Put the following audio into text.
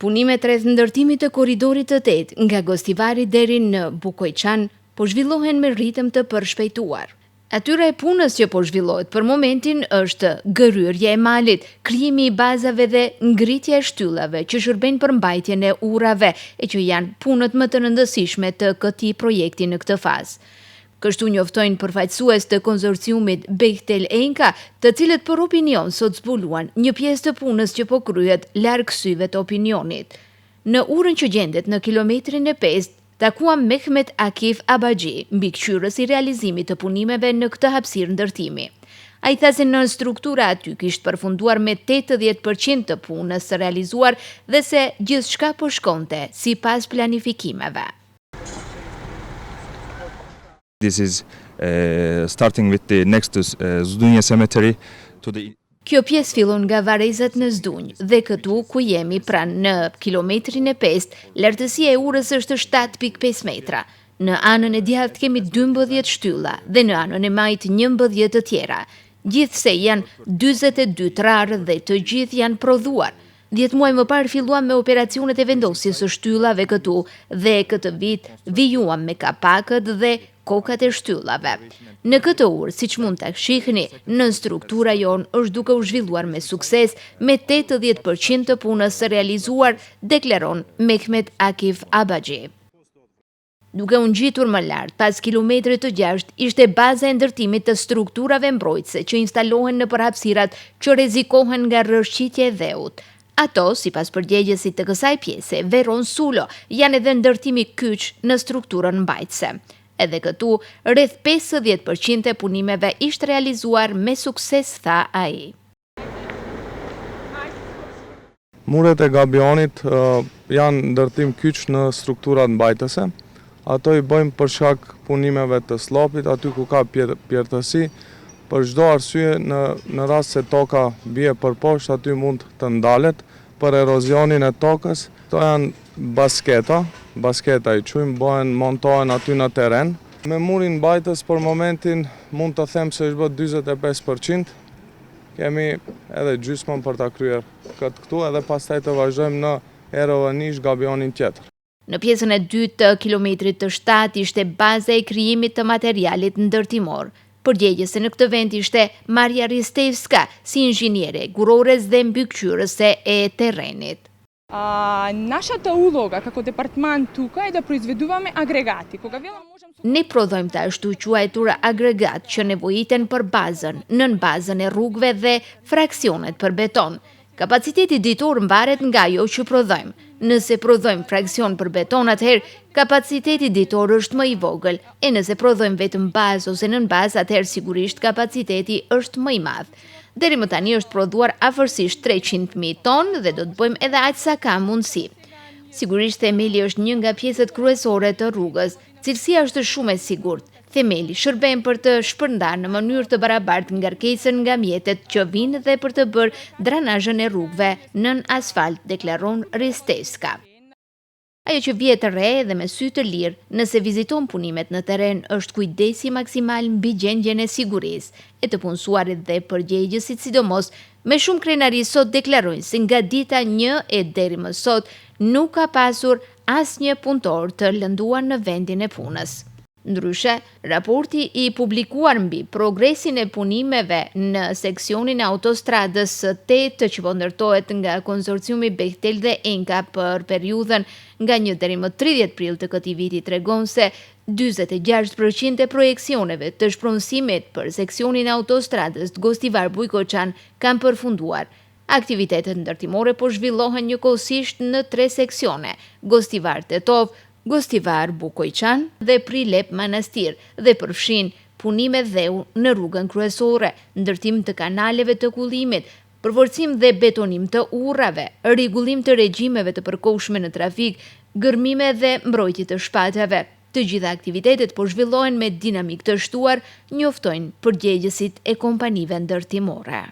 Punimet rreth ndërtimit të korridorit të 8 nga Gostivari deri në Bukojçan po zhvillohen me ritëm të përshpejtuar. Atyra e punës që po zhvillohet për momentin është gëryrja e malit, krijimi i bazave dhe ngritja e shtyllave që shërbejnë për mbajtjen e urave e që janë punët më të rëndësishme të këtij projekti në këtë fazë. Kështu njoftojnë përfaqësues të konsorciumit Bechtel Enka, të cilët për opinion sot zbuluan një pjesë të punës që po kryhet larg syve të opinionit. Në urën që gjendet në kilometrin e 5, takuam Mehmet Akif Abaxhi, mbikëqyrës i realizimit të punimeve në këtë hapësirë ndërtimi. Ai tha se në struktura aty kishte përfunduar me 80% të punës së realizuar dhe se gjithçka po shkonte sipas planifikimeve. This is starting with the next to Zdunja Cemetery to the. Kjo pjesë fillon nga varezat në Zdunj dhe këtu ku jemi pranë në kilometrin e 5, lartësia e urës është 7.5 metra. Në anën e djathtë kemi 12 shtylla dhe në anën e majt 11 të tjera. Gjithse janë 42 trarë dhe të gjithë janë prodhuar. 10 muaj më parë filluam me operacionet e vendosjes së shtyllave këtu dhe këtë vit vijuam me kapakët dhe kokat e shtyllave. Në këtë urë, siç mund ta shihni, në struktura jonë është duke u zhvilluar me sukses me 80% të punës së realizuar, deklaron Mehmet Akif Abaxhi. Duke u ngjitur më lart, pas kilometrit të 6, ishte baza e ndërtimit të strukturave mbrojtëse që instalohen në përhapësirat që rrezikohen nga rrëshqitja e dheut. Ato, sipas përgjegjesit të kësaj pjese, Veron Sulo, janë edhe ndërtimi kyç në strukturën mbajtëse. Edhe këtu, rreth 50% e punimeve ishte realizuar me sukses, tha ai. Muret e gabionit janë ndërtim kyç në strukturat mbajtëse. Ato i bëjmë për shkak punimeve të slopit, aty ku ka pjertësi, për çdo arsye në rast se toka bie për poshtë, aty mund të ndalet për erozionin e tokës. Këto janë basketa i quajmë, bëhen montohen aty në terren. Me murin mbajtës për momentin mund të them se është bërë 45%. Kemi edhe gjysmën për ta kryer këtu edhe pastaj të vazhdojmë në Erovanish gabionin tjetër. Në pjesën e dytë të kilometrit të 7 ishte baza e krijimit të materialit ndërtimor. Përgjegjëse në këtë vend ishte Marja Ristevska, si inxhiniere, gurores dhe mbikëqyrëse e terrenit. Нашата улога како департамент тука е да произведуваме агрегати. Ne prodhojmë të ashtu quajtur agregat që nevojiten për bazën, nën bazën e rrugëve dhe fraksionet për beton. Kapaciteti ditor mvaret nga ajo që prodhojmë. Nëse prodhojmë fraksion për beton, atëherë kapaciteti ditor është më i vogël, e nëse prodhojmë vetëm bazë ose nën bazë, atëherë sigurisht kapaciteti është më i madh. Deri më tani është prodhuar afërsisht 300.000 tonë dhe do të bëjmë edhe aq sa ka mundësi. Sigurisht themeli është një nga pjesët kryesore të rrugës. Cilësia është shumë e sigurt. Themeli shërben për të shpërndarë në mënyrë të barabartë ngarkesën nga mjetet që vinë dhe për të bërë dranazhën e rrugëve nën asfalt, deklaron Ristevska. Ajo që vjet të re dhe me sy të lirë, nëse viziton punimet në terren, është kujdesi maksimal mbi gjendjen e sigurisë e të punësuarit dhe përgjegjësit, sidomos me shumë krenari sot deklarojnë se nga dita 1 e deri më sot nuk ka pasur asnjë punëtor të lënduar në vendin e punës. Ndryshe, raporti i publikuar mbi progresin e punimeve në seksionin e autostradës së 8 që po ndërtohet nga konsorciumi Bechtel dhe Enka për periudhën nga 1 deri më 30 prill të këtij viti tregon se 46% e projeksioneve të shpronësimit për seksionin e autostradës Gostivar-Bujkoçan kanë përfunduar. Aktivitetet ndërtimore po zhvillohen njëkohësisht në 3 seksione: Gostivar-Tetov, Gostivar-Bukojçan dhe Prilep-Manastir dhe përfshin punime dheu në rrugën kryesore, ndërtim të kanaleve të kullimit, përforcim dhe betonim të urrave, rregullim të regjimeve të përkohshme në trafik, gërmime dhe mbrojtje të shpatave. Të gjitha aktivitetet po zhvillohen me dinamik të shtuar, njoftojnë përgjegjësit e kompanive ndërtimore.